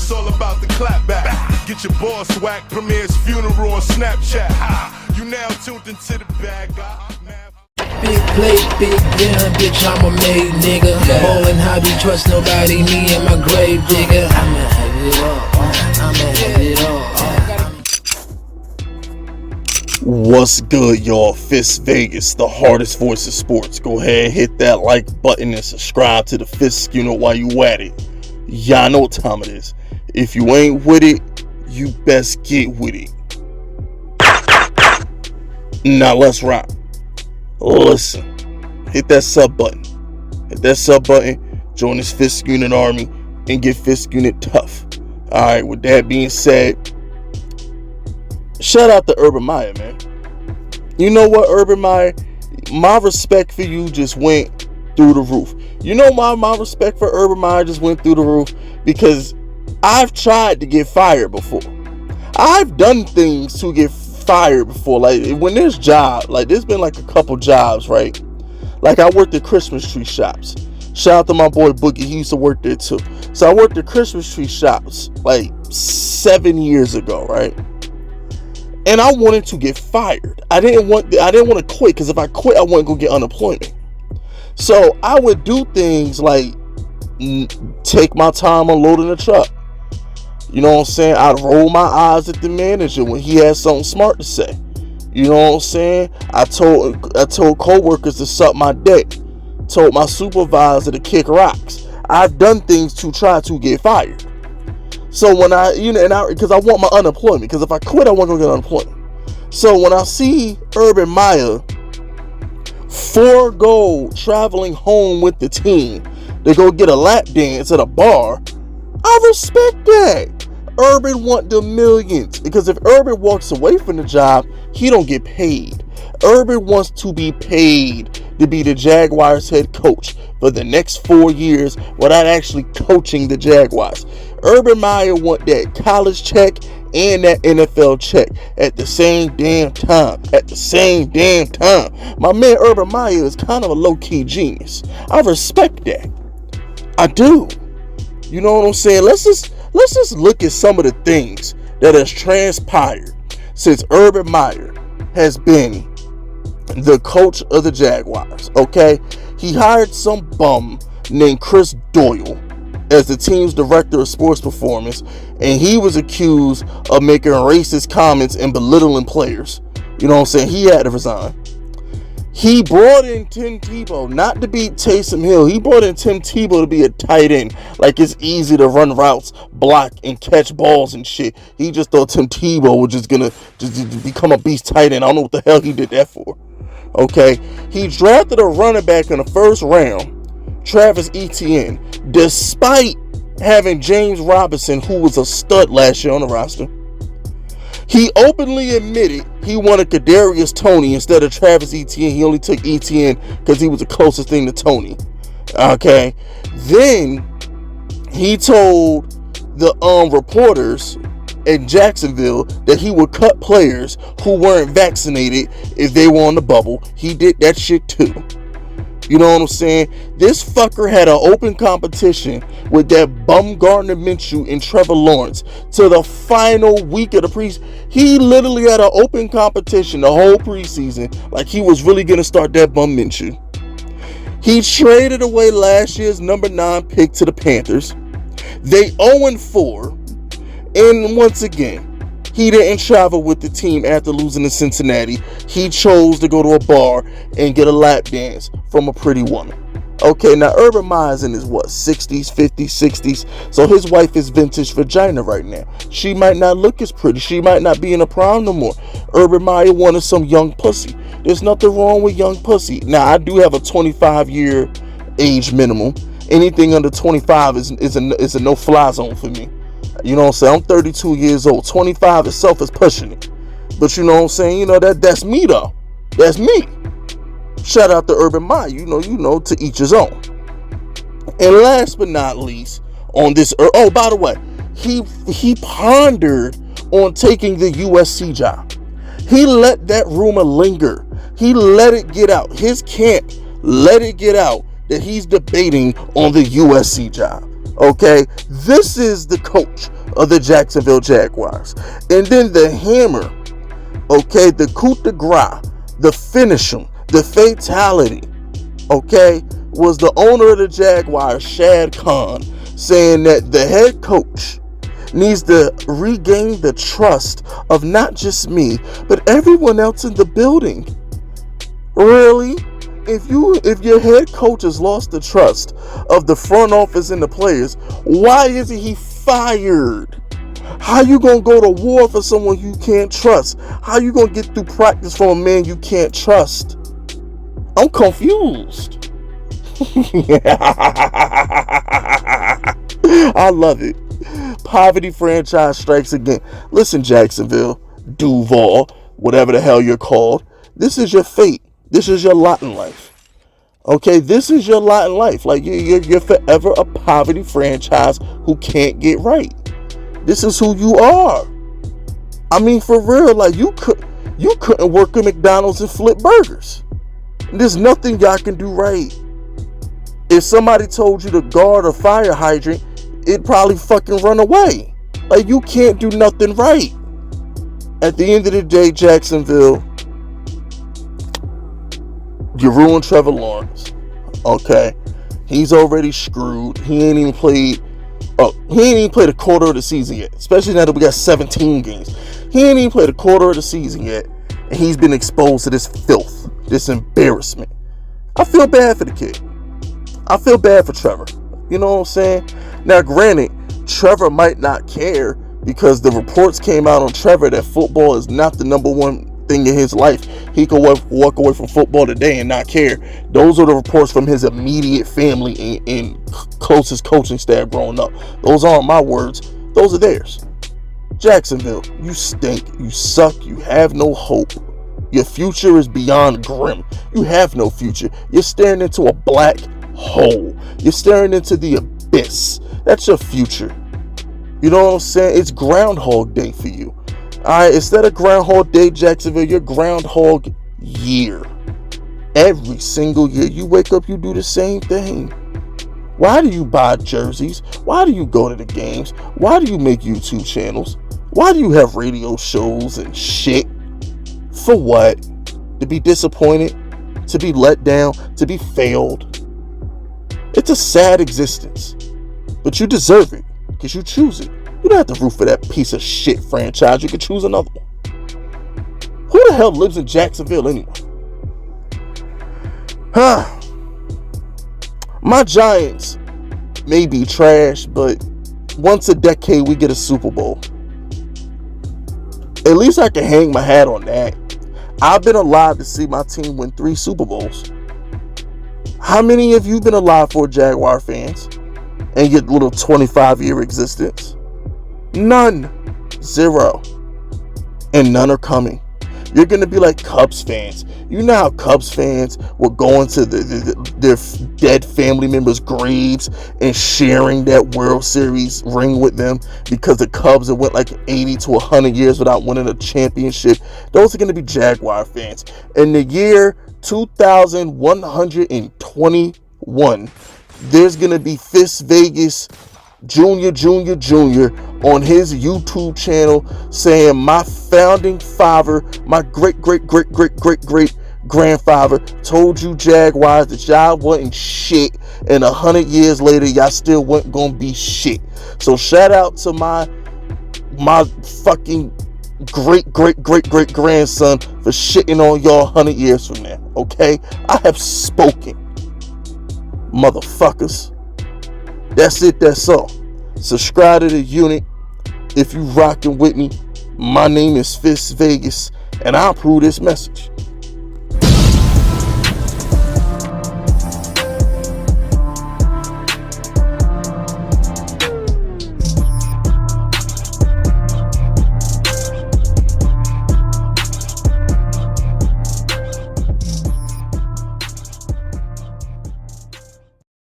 it's all about the clap back. Get your boss whacked, Premier's funeral on Snapchat. You now tuned into the bag. Big plate, big dinner, bitch, I'm a made nigga. Ballin' hobby, trust nobody, me and my grave digger. I'ma have it all, I'ma have it all. What's good, y'all? Fist Vegas, the hardest voice of sports. Go ahead, hit that like button and subscribe to the Fist Unit while you at it. Y'all know what time it is. If you ain't with it, you best get with it. Now let's rock. Listen, hit that sub button. Hit that sub button, join this Fist Unit army, and get Fist Unit tough. Alright, with that being said, shout out to Urban Meyer, man. You know what, Urban Meyer? My respect for you just went through the roof. You know why my respect for Urban Meyer just went through the roof? Because I've tried to get fired before. I've done things to get fired before. Like, when there's jobs, like, there's been like a couple jobs, right? Like, I worked at Christmas tree shops. Shout out to my boy Boogie, he used to work there too. So I worked at Christmas tree shops like 7 years ago, right? And I wanted to get fired. I didn't want to quit, because if I quit, I wasn't gonna get unemployment. So I would do things like take my time unloading the truck. You know what I'm saying? I'd roll my eyes at the manager when he had something smart to say. You know what I'm saying? I told co-workers to suck my dick. Told my supervisor to kick rocks. I've done things to try to get fired. So when because I want my unemployment. Because if I quit, I wasn't gonna get unemployment. So when I see Urban Meyer forego traveling home with the team to go get a lap dance at a bar, I respect that. Urban want the millions, because if Urban walks away from the job, he don't get paid. Urban wants to be paid to be the Jaguars head coach for the next 4 years without actually coaching the Jaguars. Urban Meyer want that college check and that NFL check at the same damn time. My man Urban Meyer is kind of a low-key genius. I respect that. I do. You know what I'm saying? Let's just look at some of the things that has transpired since Urban Meyer has been the coach of the Jaguars. Okay, he hired some bum named Chris Doyle as the team's director of sports performance, and he was accused of making racist comments and belittling players. You know what I'm saying? He had to resign. He brought in Tim Tebow not to beat Taysom Hill. He brought in Tim Tebow to be a tight end. Like, it's easy to run routes, block, and catch balls and shit. He just thought Tim Tebow was just become a beast tight end. I don't know what the hell he did that for. Okay? He drafted a running back in the first round, Travis Etienne, despite having James Robinson, who was a stud last year on the roster. He openly admitted he wanted Kadarius Toney instead of Travis Etienne. He only took Etienne because he was the closest thing to Toney. Okay. Then he told the reporters in Jacksonville that he would cut players who weren't vaccinated if they were on the bubble. He did that shit too. You know what I'm saying? This fucker had an open competition with that bum Gardner Minshew and Trevor Lawrence to the final week of the preseason. He literally had an open competition the whole preseason, like he was really going to start that bum Minshew. He traded away last year's number 9 pick to the Panthers. They 0-4, and once again, he didn't travel with the team after losing to Cincinnati. He chose to go to a bar and get a lap dance from a pretty woman. Okay, now Urban Meyer's in his 60s, 50s, 60s. So his wife is vintage vagina right now. She might not look as pretty. She might not be in a prime no more. Urban Meyer wanted some young pussy. There's nothing wrong with young pussy. Now, I do have a 25-year age minimum. Anything under 25 is a no-fly zone for me. You know what I'm saying? I'm 32 years old. 25 itself is pushing it. But you know what I'm saying? You know, that's me though. That's me. Shout out to Urban Meyer. You know, to each his own. And last but not least, on this, oh, by the way, he pondered on taking the USC job. He let that rumor linger. He let it get out. His camp let it get out that he's debating on the USC job. Okay, this is the coach of the Jacksonville Jaguars. And then the hammer, okay, the coup de grace, the finish 'em, the fatality, okay, was the owner of the Jaguars, Shad Khan, saying that the head coach needs to regain the trust of not just me, but everyone else in the building. Really? If your head coach has lost the trust of the front office and the players, why isn't he fired? How you gonna go to war for someone you can't trust? How you gonna get through practice from a man you can't trust? I'm confused. I love it. Poverty franchise strikes again. Listen, Jacksonville, Duval, whatever the hell you're called, this is your fate. This is your lot in life. Okay, this is your lot in life. Like, you're forever a poverty franchise who can't get right. This is who you are. I mean, for real, like, you couldn't work at McDonald's and flip burgers. There's nothing y'all can do right. If somebody told you to guard a fire hydrant, it'd probably fucking run away. Like, you can't do nothing right. At the end of the day, Jacksonville, you ruined Trevor Lawrence. Okay, he's already screwed. He ain't even played a quarter of the season yet. Especially now that we got 17 games. He ain't even played a quarter of the season yet, and he's been exposed to this filth, this embarrassment. I feel bad for the kid. I feel bad for Trevor. You know what I'm saying? Now, granted, Trevor might not care because the reports came out on Trevor that football is not the number one thing in his life. He could walk away from football today and not care. Those are the reports from his immediate family and closest coaching staff growing up. Those aren't my words. Those are theirs. Jacksonville, you stink. You suck. You have no hope. Your future is beyond grim. You have no future. You're staring into a black hole. You're staring into the abyss. That's your future. You know what I'm saying? It's Groundhog Day for you. Alright, instead of Groundhog Day, Jacksonville, you're Groundhog Year. Every single year you wake up, you do the same thing. Why do you buy jerseys? Why do you go to the games? Why do you make YouTube channels? Why do you have radio shows and shit? For what? To be disappointed? To be let down? To be failed? It's a sad existence. But you deserve it because you choose it. You don't have to root for that piece of shit franchise. You can choose another one. Who the hell lives in Jacksonville anyway? My Giants may be trash, but once a decade we get a Super Bowl. At least I can hang my hat on that. I've been alive to see my team win 3 Super Bowls. How many of you been alive for Jaguar fans and your little 25-year existence? None. 0. And none are coming. You're going to be like Cubs fans. You know how Cubs fans will go into their dead family members' graves and sharing that World Series ring with them because the Cubs have went like 80 to 100 years without winning a championship. Those are going to be Jaguar fans. In the year 2121, there's going to be Fist Vegas Junior on his YouTube channel saying my founding father, my great grandfather told you Jaguars that y'all wasn't shit, and 100 years later y'all still wasn't gonna be shit. So shout out to my fucking great grandson for shitting on y'all 100 years from now. Okay, I have spoken, motherfuckers. That's it, that's all. Subscribe to the unit if you rocking with me. My name is Fist Vegas, and I approve this message.